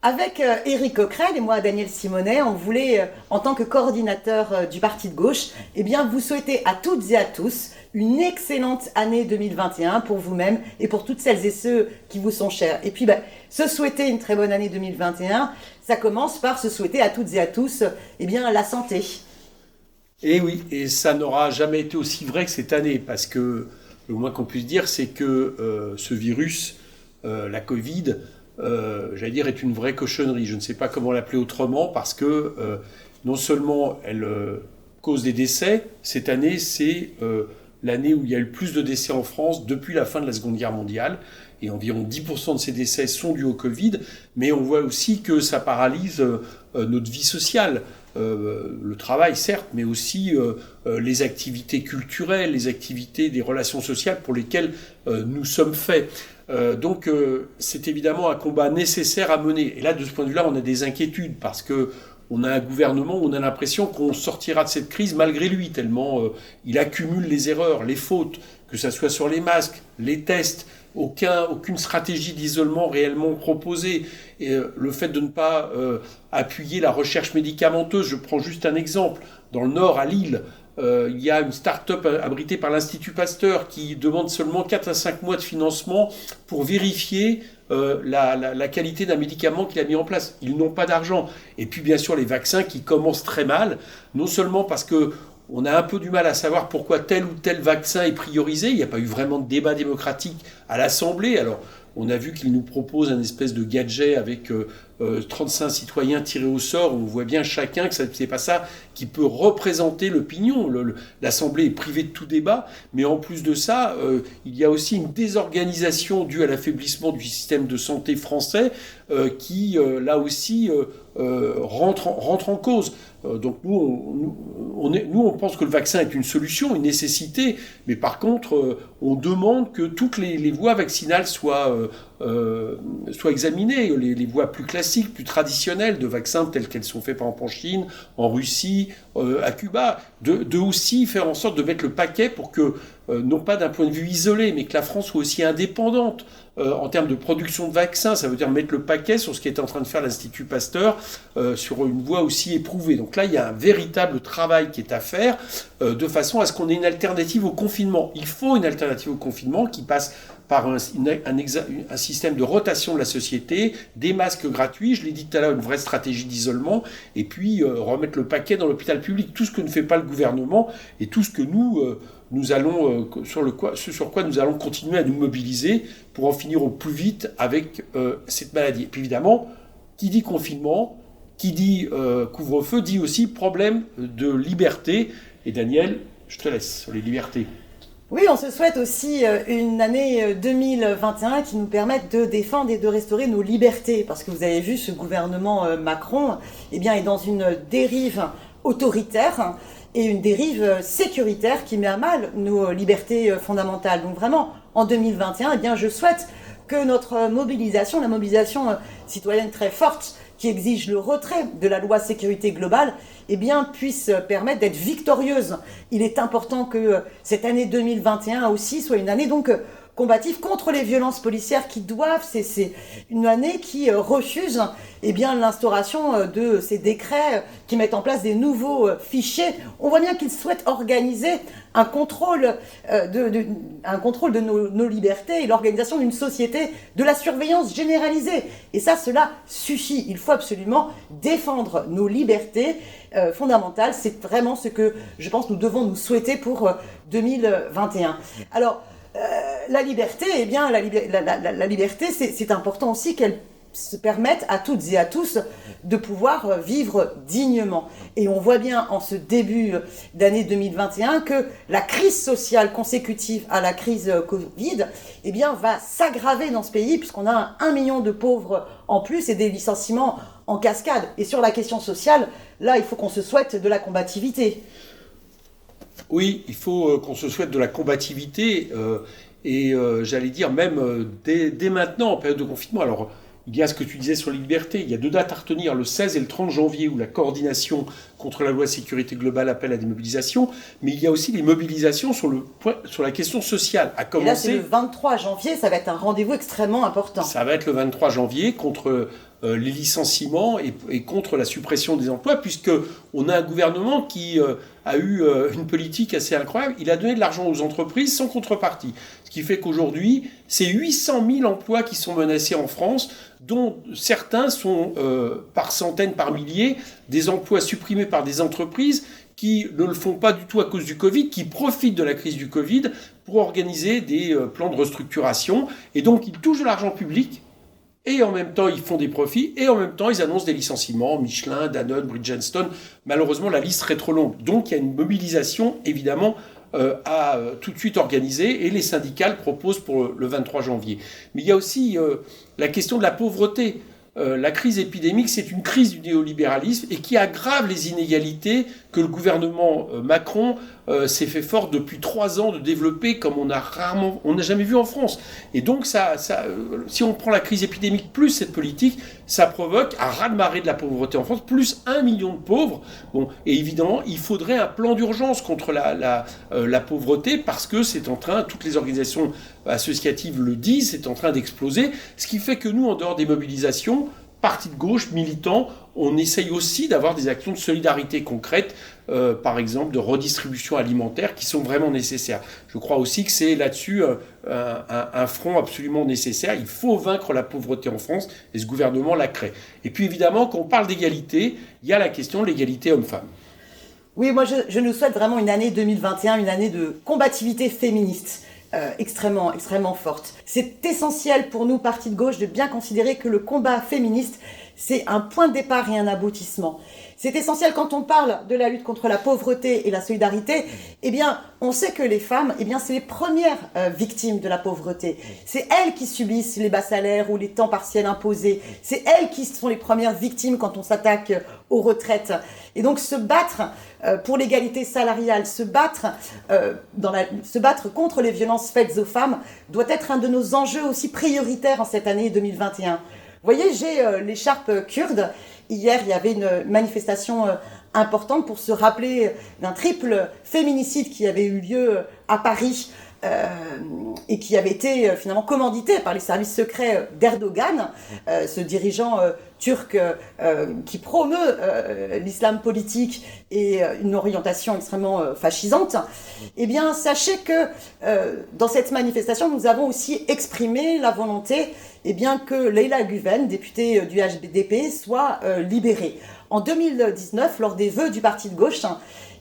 Avec Éric Coquerel et moi, Daniel Simonet, on voulait, en tant que coordinateur du Parti de gauche, vous souhaiter à toutes et à tous une excellente année 2021 pour vous-même et pour toutes celles et ceux qui vous sont chers. Et puis, se souhaiter une très bonne année 2021, ça commence par se souhaiter à toutes et à tous la santé. Et oui, et ça n'aura jamais été aussi vrai que cette année, parce que le moins qu'on puisse dire, c'est que ce virus, la Covid, est une vraie cochonnerie. Je ne sais pas comment l'appeler autrement, parce que non seulement elle cause des décès, cette année, c'est l'année où il y a eu le plus de décès en France depuis la fin de la Seconde Guerre mondiale, et environ 10% de ces décès sont dus au Covid, mais on voit aussi que ça paralyse notre vie sociale. Le travail, certes, mais aussi les activités culturelles, les activités des relations sociales pour lesquelles nous sommes faits. Donc c'est évidemment un combat nécessaire à mener. Et là, de ce point de vue-là, on a des inquiétudes parce que on a un gouvernement où on a l'impression qu'on sortira de cette crise malgré lui, tellement il accumule les erreurs, les fautes, que ce soit sur les masques, les tests, aucune stratégie d'isolement réellement proposée. Et, le fait de ne pas appuyer la recherche médicamenteuse, je prends juste un exemple. Dans le Nord, à Lille, il y a une start-up abritée par l'Institut Pasteur qui demande seulement 4 à 5 mois de financement pour vérifier la qualité d'un médicament qu'il a mis en place. Ils n'ont pas d'argent. Et puis bien sûr les vaccins qui commencent très mal, non seulement parce que on a un peu du mal à savoir pourquoi tel ou tel vaccin est priorisé. Il n'y a pas eu vraiment de débat démocratique à l'Assemblée. Alors, on a vu qu'il nous propose un espèce de gadget avec 35 citoyens tirés au sort. On voit bien chacun que ce n'est pas ça qui peut représenter l'opinion. L'Assemblée est privée de tout débat. Mais en plus de ça, il y a aussi une désorganisation due à l'affaiblissement du système de santé français qui, là aussi, rentre en cause. Donc nous, on pense que le vaccin est une solution, une nécessité, mais par contre, on demande que toutes les voies vaccinales soient examinées, les voies plus classiques, plus traditionnelles de vaccins telles qu'elles sont faites par exemple en Chine, en Russie, à Cuba, de aussi faire en sorte de mettre le paquet pour que, non pas d'un point de vue isolé, mais que la France soit aussi indépendante en termes de production de vaccins. Ça veut dire mettre le paquet sur ce qui est en train de faire l'Institut Pasteur, sur une voie aussi éprouvée. Donc là, il y a un véritable travail qui est à faire, de façon à ce qu'on ait une alternative au confinement. Il faut une alternative au confinement qui passe par un système de rotation de la société, des masques gratuits, je l'ai dit tout à l'heure, une vraie stratégie d'isolement, et puis remettre le paquet dans l'hôpital public. Tout ce que ne fait pas le gouvernement, et tout ce que nous allons, ce sur quoi nous allons continuer à nous mobiliser pour en finir au plus vite avec cette maladie. Et puis évidemment, qui dit confinement, qui dit couvre-feu, dit aussi problème de liberté. Et Daniel, je te laisse sur les libertés. Oui, on se souhaite aussi une année 2021 qui nous permette de défendre et de restaurer nos libertés. Parce que vous avez vu, ce gouvernement Macron est dans une dérive autoritaire et une dérive sécuritaire qui met à mal nos libertés fondamentales. Donc vraiment, en 2021, je souhaite que notre mobilisation, la mobilisation citoyenne très forte, qui exige le retrait de la loi sécurité globale, puisse permettre d'être victorieuse. Il est important que cette année 2021 aussi soit une année combative contre les violences policières qui doivent cesser. Une année qui refuse l'instauration de ces décrets qui mettent en place des nouveaux fichiers. On voit bien qu'ils souhaitent organiser un contrôle de nos libertés et l'organisation d'une société de la surveillance généralisée. Et ça, cela suffit. Il faut absolument défendre nos libertés fondamentales. C'est vraiment ce que je pense nous devons nous souhaiter pour 2021. Alors, la liberté, la liberté, c'est important aussi qu'elle se permette à toutes et à tous de pouvoir vivre dignement. Et on voit bien en ce début d'année 2021 que la crise sociale consécutive à la crise Covid va s'aggraver dans ce pays puisqu'on a 1 million de pauvres en plus et des licenciements en cascade. Et sur la question sociale, là, il faut qu'on se souhaite de la combativité. Oui, il faut qu'on se souhaite de la combativité et j'allais dire même dès maintenant, en période de confinement. Alors, il y a ce que tu disais sur les libertés. Il y a 2 dates à retenir, le 16 et le 30 janvier, où la coordination contre la loi sécurité globale appelle à des mobilisations. Mais il y a aussi les mobilisations sur la question sociale. Et là, c'est le 23 janvier, ça va être un rendez-vous extrêmement important. Ça va être le 23 janvier contre les licenciements et contre la suppression des emplois, puisqu'on a un gouvernement qui a eu une politique assez incroyable. Il a donné de l'argent aux entreprises sans contrepartie. Ce qui fait qu'aujourd'hui, c'est 800 000 emplois qui sont menacés en France, dont certains sont par centaines, par milliers, des emplois supprimés par des entreprises qui ne le font pas du tout à cause du Covid, qui profitent de la crise du Covid pour organiser des plans de restructuration. Et donc, ils touchent de l'argent public, et en même temps, ils font des profits, et en même temps, ils annoncent des licenciements, Michelin, Danone, Bridgestone. Malheureusement, la liste serait trop longue. Donc, il y a une mobilisation, évidemment, à tout de suite organiser, et les syndicats le proposent pour le 23 janvier. Mais il y a aussi la question de la pauvreté. La crise épidémique, c'est une crise du néolibéralisme et qui aggrave les inégalités que le gouvernement Macron s'est fait fort depuis 3 ans de développer comme on n'a jamais vu en France. Et donc, si on prend la crise épidémique plus cette politique, ça provoque un raz-de-marée de la pauvreté en France, plus 1 million de pauvres. Bon, et évidemment, il faudrait un plan d'urgence contre la pauvreté parce que c'est en train, toutes les organisations associatives le disent, c'est en train d'exploser. Ce qui fait que nous, en dehors des mobilisations, partis de gauche, militants, on essaye aussi d'avoir des actions de solidarité concrètes, par exemple de redistribution alimentaire, qui sont vraiment nécessaires. Je crois aussi que c'est là-dessus un front absolument nécessaire. Il faut vaincre la pauvreté en France, et ce gouvernement la crée. Et puis évidemment, quand on parle d'égalité, il y a la question de l'égalité homme-femme. Oui, moi je nous souhaite vraiment une année 2021, une année de combativité féministe. Extrêmement, extrêmement forte. C'est essentiel pour nous, partis de gauche, de bien considérer que le combat féministe, c'est un point de départ et un aboutissement. C'est essentiel quand on parle de la lutte contre la pauvreté et la solidarité. Eh bien, on sait que les femmes, eh bien, c'est les premières victimes de la pauvreté. C'est elles qui subissent les bas salaires ou les temps partiels imposés. C'est elles qui sont les premières victimes quand on s'attaque aux retraites. Et donc, se battre pour l'égalité salariale, se battre contre les violences faites aux femmes doit être un de nos enjeux aussi prioritaires en cette année 2021. Vous voyez, j'ai l'écharpe kurde. Hier, il y avait une manifestation importante pour se rappeler d'un triple féminicide qui avait eu lieu à Paris et qui avait été finalement commandité par les services secrets d'Erdogan, ce dirigeant turc qui promeut l'islam politique et une orientation extrêmement fascisante. Eh bien, sachez que dans cette manifestation, nous avons aussi exprimé la volonté que Leïla Güven, députée du HDP, soit libérée. En 2019, lors des vœux du parti de gauche,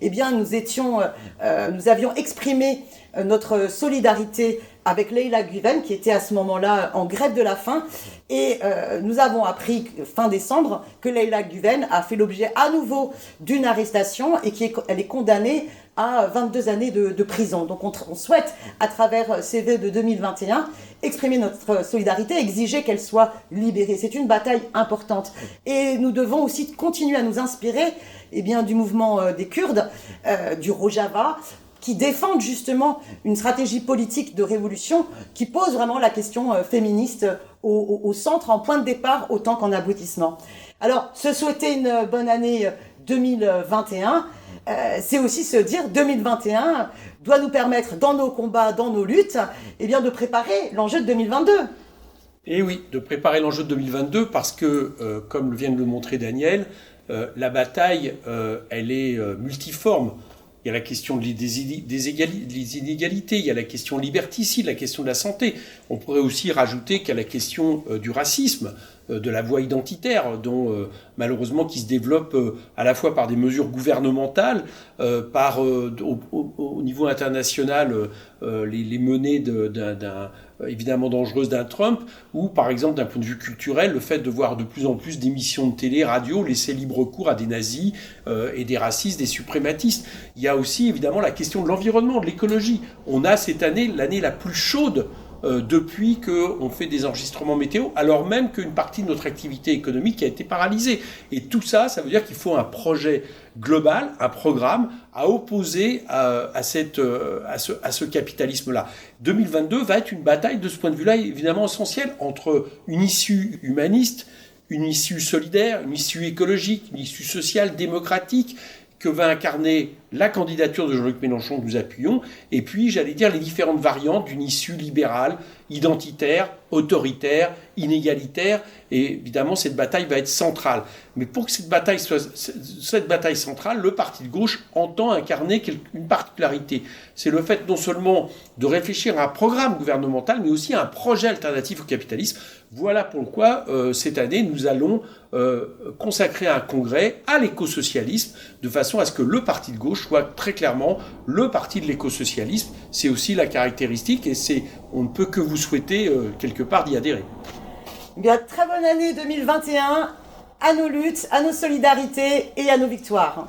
nous avions exprimé notre solidarité avec Leïla Güven, qui était à ce moment-là en grève de la faim. Et nous avons appris fin décembre que Leïla Güven a fait l'objet à nouveau d'une arrestation et qu'elle est condamnée à 22 années de prison. Donc on souhaite, à travers ces vœux de 2021, exprimer notre solidarité, exiger qu'elle soit libérée. C'est une bataille importante. Et nous devons aussi continuer à nous inspirer du mouvement des Kurdes, du Rojava, qui défendent justement une stratégie politique de révolution qui pose vraiment la question féministe au centre, en point de départ autant qu'en aboutissement. Alors, se souhaiter une bonne année 2021, c'est aussi se dire 2021 doit nous permettre, dans nos combats, dans nos luttes, de préparer l'enjeu de 2022. Et oui, de préparer l'enjeu de 2022 parce que, comme vient de le montrer Daniel, la bataille, elle est multiforme. Il y a la question des inégalités, il y a la question liberticide, la question de la santé. On pourrait aussi rajouter qu'il y a la question du racisme, de la voie identitaire, malheureusement qui se développe à la fois par des mesures gouvernementales, au niveau international, les menées évidemment dangereuses d'un Trump, ou par exemple d'un point de vue culturel, le fait de voir de plus en plus d'émissions de télé, radio laisser libre cours à des nazis et des racistes, des suprématistes. Il y a aussi évidemment la question de l'environnement, de l'écologie. On a cette année l'année la plus chaude depuis qu'on fait des enregistrements météo, alors même qu'une partie de notre activité économique a été paralysée. Et tout ça, ça veut dire qu'il faut un projet global, un programme à opposer à ce capitalisme-là. 2022 va être une bataille de ce point de vue-là, évidemment essentielle, entre une issue humaniste, une issue solidaire, une issue écologique, une issue sociale, démocratique, que va incarner la candidature de Jean-Luc Mélenchon que nous appuyons, et puis, j'allais dire, les différentes variantes d'une issue libérale, identitaire, autoritaire, inégalitaire, et évidemment, cette bataille va être centrale. Mais pour que cette bataille centrale, le parti de gauche entend incarner une particularité. C'est le fait non seulement de réfléchir à un programme gouvernemental, mais aussi à un projet alternatif au capitalisme. Voilà pourquoi, cette année, nous allons consacrer un congrès à l'écosocialisme, de façon à ce que le parti de gauche soit très clairement le parti de l'écosocialisme. C'est aussi la caractéristique, et on ne peut que vous souhaiter quelque part d'y adhérer. Bien, très bonne année 2021, à nos luttes, à nos solidarités et à nos victoires.